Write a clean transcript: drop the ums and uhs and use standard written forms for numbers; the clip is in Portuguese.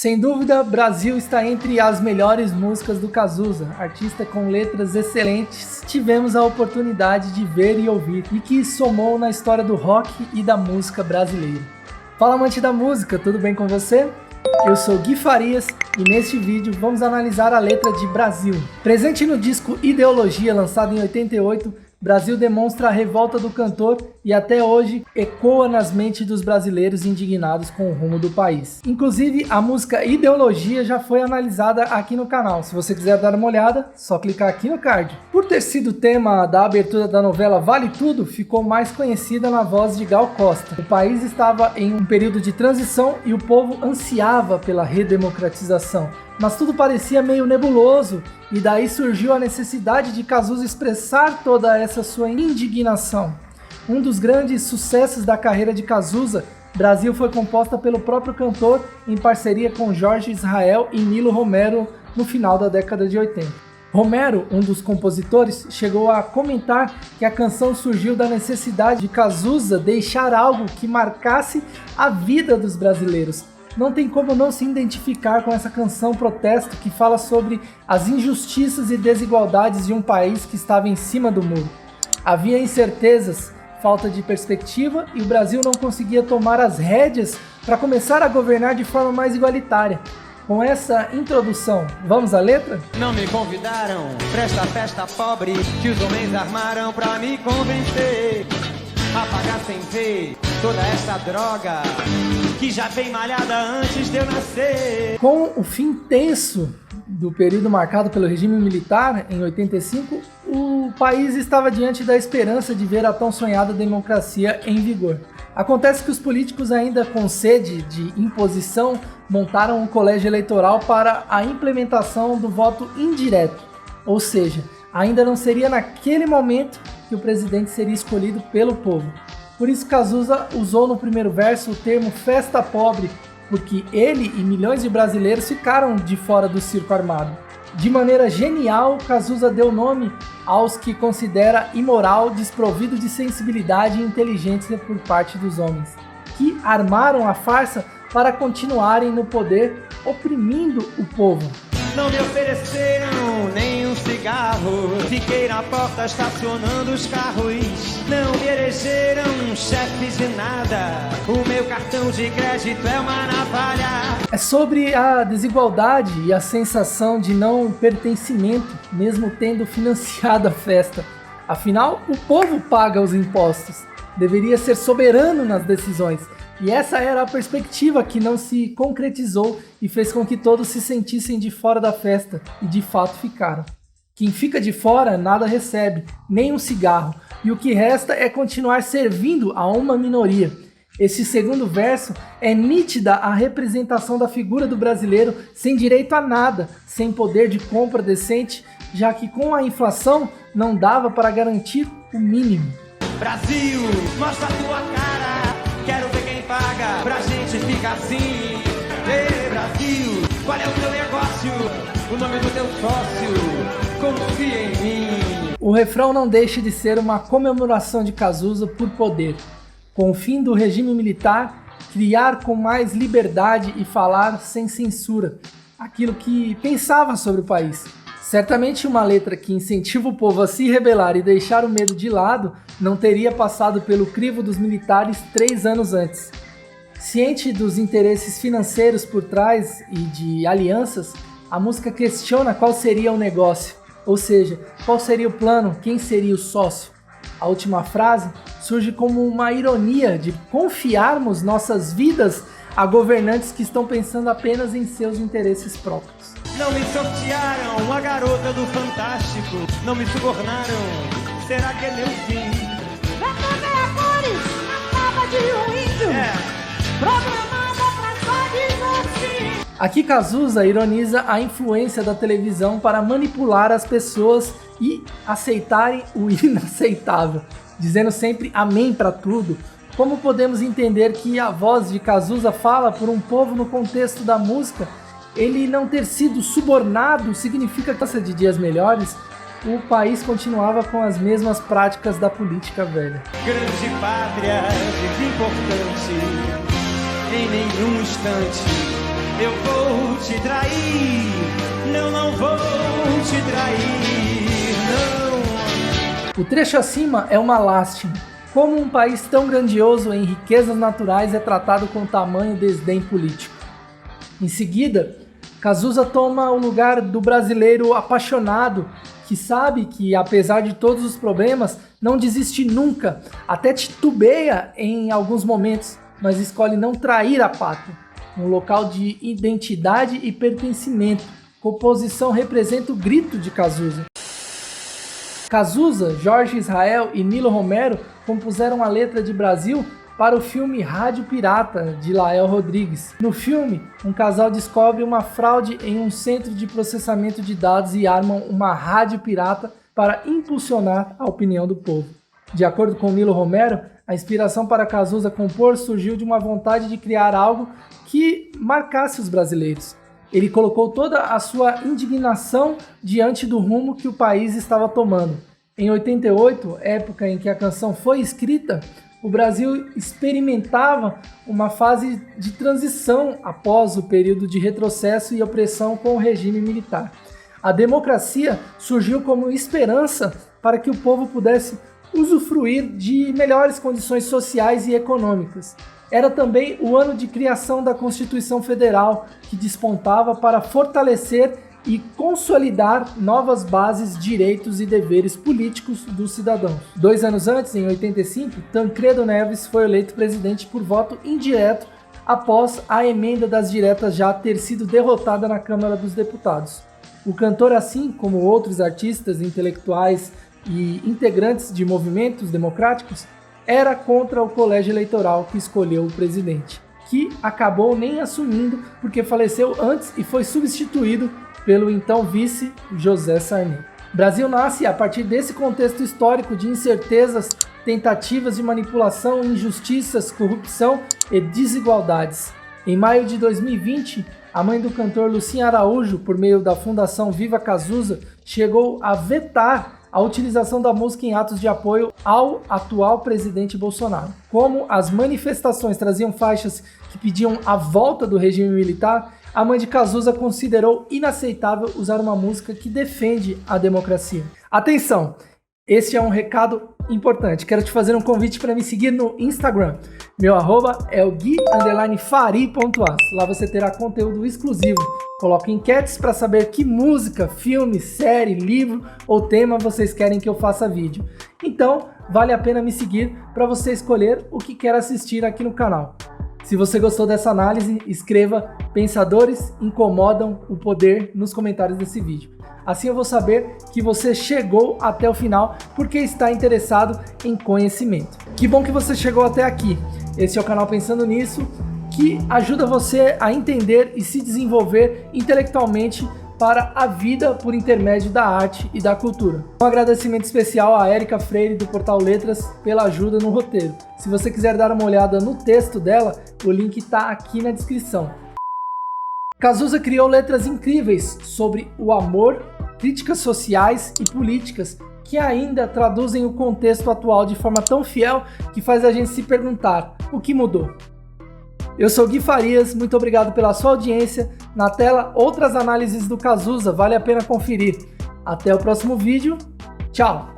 Sem dúvida, Brasil está entre as melhores músicas do Cazuza, artista com letras excelentes. Tivemos a oportunidade de ver e ouvir, e que somou na história do rock e da música brasileira. Fala, amante da música, tudo bem com você? Eu sou Gui Farias e neste vídeo vamos analisar a letra de Brasil. Presente no disco Ideologia, lançado em 88, Brasil demonstra a revolta do cantor e até hoje ecoa nas mentes dos brasileiros indignados com o rumo do país. Inclusive, a música Ideologia já foi analisada aqui no canal. Se você quiser dar uma olhada, só clicar aqui no card. Por ter sido tema da abertura da novela Vale Tudo, ficou mais conhecida na voz de Gal Costa. O país estava em um período de transição e o povo ansiava pela redemocratização. Mas tudo parecia meio nebuloso, e daí surgiu a necessidade de Cazuza expressar toda essa sua indignação. Um dos grandes sucessos da carreira de Cazuza, Brasil, foi composta pelo próprio cantor em parceria com Jorge Israel e Nilo Romero no final da década de 80. Romero, um dos compositores, chegou a comentar que a canção surgiu da necessidade de Cazuza deixar algo que marcasse a vida dos brasileiros. Não tem como não se identificar com essa canção protesto que fala sobre as injustiças e desigualdades de um país que estava em cima do muro. Havia incertezas, falta de perspectiva e o Brasil não conseguia tomar as rédeas para começar a governar de forma mais igualitária. Com essa introdução, vamos à letra? Não me convidaram pra esta festa pobre que os homens armaram pra me convencer a pagar sem ver toda essa droga que já vem malhada antes de eu nascer. Com o fim tenso do período marcado pelo regime militar, em 85, o país estava diante da esperança de ver a tão sonhada democracia em vigor. Acontece que os políticos, ainda com sede de imposição, montaram um colégio eleitoral para a implementação do voto indireto, ou seja, ainda não seria naquele momento que o presidente seria escolhido pelo povo. Por isso Cazuza usou no primeiro verso o termo festa pobre, porque ele e milhões de brasileiros ficaram de fora do circo armado. De maneira genial, Cazuza deu nome aos que considera imoral, desprovido de sensibilidade e inteligência por parte dos homens, que armaram a farsa para continuarem no poder, oprimindo o povo. Não me ofereceram nem um cigarro, fiquei na porta estacionando os carros. Não me elegeram chefe de nada, o meu cartão de crédito é uma navalha. É sobre a desigualdade e a sensação de não pertencimento, mesmo tendo financiado a festa. Afinal, o povo paga os impostos, deveria ser soberano nas decisões. E essa era a perspectiva que não se concretizou e fez com que todos se sentissem de fora da festa, e de fato ficaram. Quem fica de fora nada recebe, nem um cigarro, e o que resta é continuar servindo a uma minoria. Esse segundo verso é nítida a representação da figura do brasileiro sem direito a nada, sem poder de compra decente, já que com a inflação não dava para garantir o mínimo. Brasil, mostra a tua cara, quero ver quem paga pra gente ficar assim. Ei, Brasil, qual é o teu negócio? O nome do teu sócio, confia em mim. O refrão não deixa de ser uma comemoração de Cazuza por poder. Com o fim do regime militar, criar com mais liberdade e falar sem censura aquilo que pensava sobre o país. Certamente uma letra que incentiva o povo a se rebelar e deixar o medo de lado não teria passado pelo crivo dos militares 3 anos antes. Ciente dos interesses financeiros por trás e de alianças, a música questiona qual seria o negócio, ou seja, qual seria o plano, quem seria o sócio. A última frase surge como uma ironia de confiarmos nossas vidas a governantes que estão pensando apenas em seus interesses próprios. Não me sortearam, a garota do Fantástico, não me subornaram, será que é meu fim? Vai fazer a cores, a capa de um índio, programada pra só divertir. Aqui Cazuza ironiza a influência da televisão para manipular as pessoas e aceitarem o inaceitável, dizendo sempre amém para tudo. Como podemos entender que a voz de Cazuza fala por um povo no contexto da música? Ele não ter sido subornado significa que, de dias melhores, o país continuava com as mesmas práticas da política velha. Grande pátria, desimportante, em nenhum instante eu vou te trair. Não vou te trair, não. O trecho acima é uma lástima. Como um país tão grandioso em riquezas naturais é tratado com tamanho desdém político. Em seguida, Cazuza toma o lugar do brasileiro apaixonado, que sabe que, apesar de todos os problemas, não desiste nunca, até titubeia em alguns momentos, mas escolhe não trair a pátria, um local de identidade e pertencimento. Composição representa o grito de Cazuza. Cazuza, Jorge Israel e Nilo Romero compuseram a letra de Brasil para o filme Rádio Pirata, de Lael Rodrigues. No filme, um casal descobre uma fraude em um centro de processamento de dados e armam uma rádio pirata para impulsionar a opinião do povo. De acordo com Nilo Romero, a inspiração para Cazuza compor surgiu de uma vontade de criar algo que marcasse os brasileiros. Ele colocou toda a sua indignação diante do rumo que o país estava tomando. Em 88, época em que a canção foi escrita, o Brasil experimentava uma fase de transição após o período de retrocesso e opressão com o regime militar. A democracia surgiu como esperança para que o povo pudesse usufruir de melhores condições sociais e econômicas. Era também o ano de criação da Constituição Federal, que despontava para fortalecer e consolidar novas bases, direitos e deveres políticos dos cidadãos. 2 anos antes, em 85, Tancredo Neves foi eleito presidente por voto indireto após a emenda das diretas já ter sido derrotada na Câmara dos Deputados. O cantor, assim como outros artistas, intelectuais e integrantes de movimentos democráticos, era contra o colégio eleitoral que escolheu o presidente, que acabou nem assumindo porque faleceu antes e foi substituído pelo então vice José Sarney. Brasil nasce a partir desse contexto histórico de incertezas, tentativas de manipulação, injustiças, corrupção e desigualdades. Em maio de 2020, a mãe do cantor Lucinha Araújo, por meio da Fundação Viva Cazuza, chegou a vetar a utilização da música em atos de apoio ao atual presidente Bolsonaro. Como as manifestações traziam faixas que pediam a volta do regime militar, a mãe de Cazuza considerou inaceitável usar uma música que defende a democracia. Atenção! Este é um recado importante. Quero te fazer um convite para me seguir no Instagram. Meu arroba é o gui_fari.as. Lá você terá conteúdo exclusivo. Coloco enquetes para saber que música, filme, série, livro ou tema vocês querem que eu faça vídeo. Então, vale a pena me seguir para você escolher o que quer assistir aqui no canal. Se você gostou dessa análise, escreva "Pensadores incomodam o poder" nos comentários desse vídeo. Assim eu vou saber que você chegou até o final porque está interessado em conhecimento. Que bom que você chegou até aqui. Esse é o canal Pensando Nisso, que ajuda você a entender e se desenvolver intelectualmente para a vida por intermédio da arte e da cultura. Um agradecimento especial a Érica Freire do Portal Letras pela ajuda no roteiro. Se você quiser dar uma olhada no texto dela, o link está aqui na descrição. Cazuza criou letras incríveis sobre o amor, críticas sociais e políticas que ainda traduzem o contexto atual de forma tão fiel que faz a gente se perguntar: o que mudou? Eu sou Gui Farias, muito obrigado pela sua audiência. Na tela, outras análises do Cazuza, vale a pena conferir. Até o próximo vídeo, tchau!